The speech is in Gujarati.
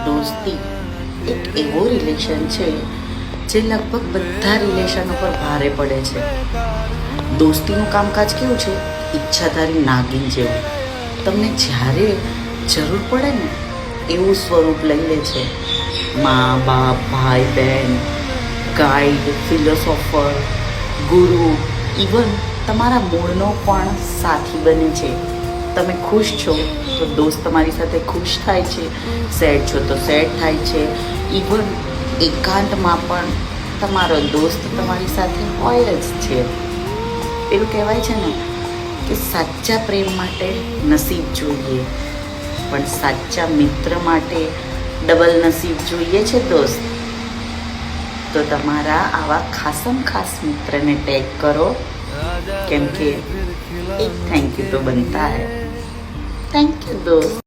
દોસ્તી એક એવો રિલેશન છે જે લગભગ બધા રિલેશન ઉપર ભારે પડે છે. દોસ્તીનું કામકાજ કેવું છે? ઈચ્છાધારી નાગિન જેવું. તમને જ્યારે જરૂર પડે ને એવું સ્વરૂપ લઈ લે છે. મા બાપ, ભાઈ બહેન, ગાઈડ, ફિલોસોફર, ગુરુ, ઇવન તમારા મૂળનો પણ સાથી બને છે. તમે ખુશ છો તો દોસ્ત તમારી સાથે ખુશ થાય છે, સેડ છો તો સેડ થાય છે. ઇવન એકાંતમાં પણ તમારો દોસ્ત તમારી સાથે હોય જ છે. એવું કહેવાય છે ને કે સાચા પ્રેમ માટે નસીબ જોઈએ, પણ સાચા મિત્ર માટે ડબલ નસીબ જોઈએ છે દોસ્ત. તો તમારા આવા ખાસમ ખાસ મિત્રને ટેગ કરો, કેમ કે એક થેન્ક યુ તો બનતા હૈ. થેન્ક યુ દોસ્ત.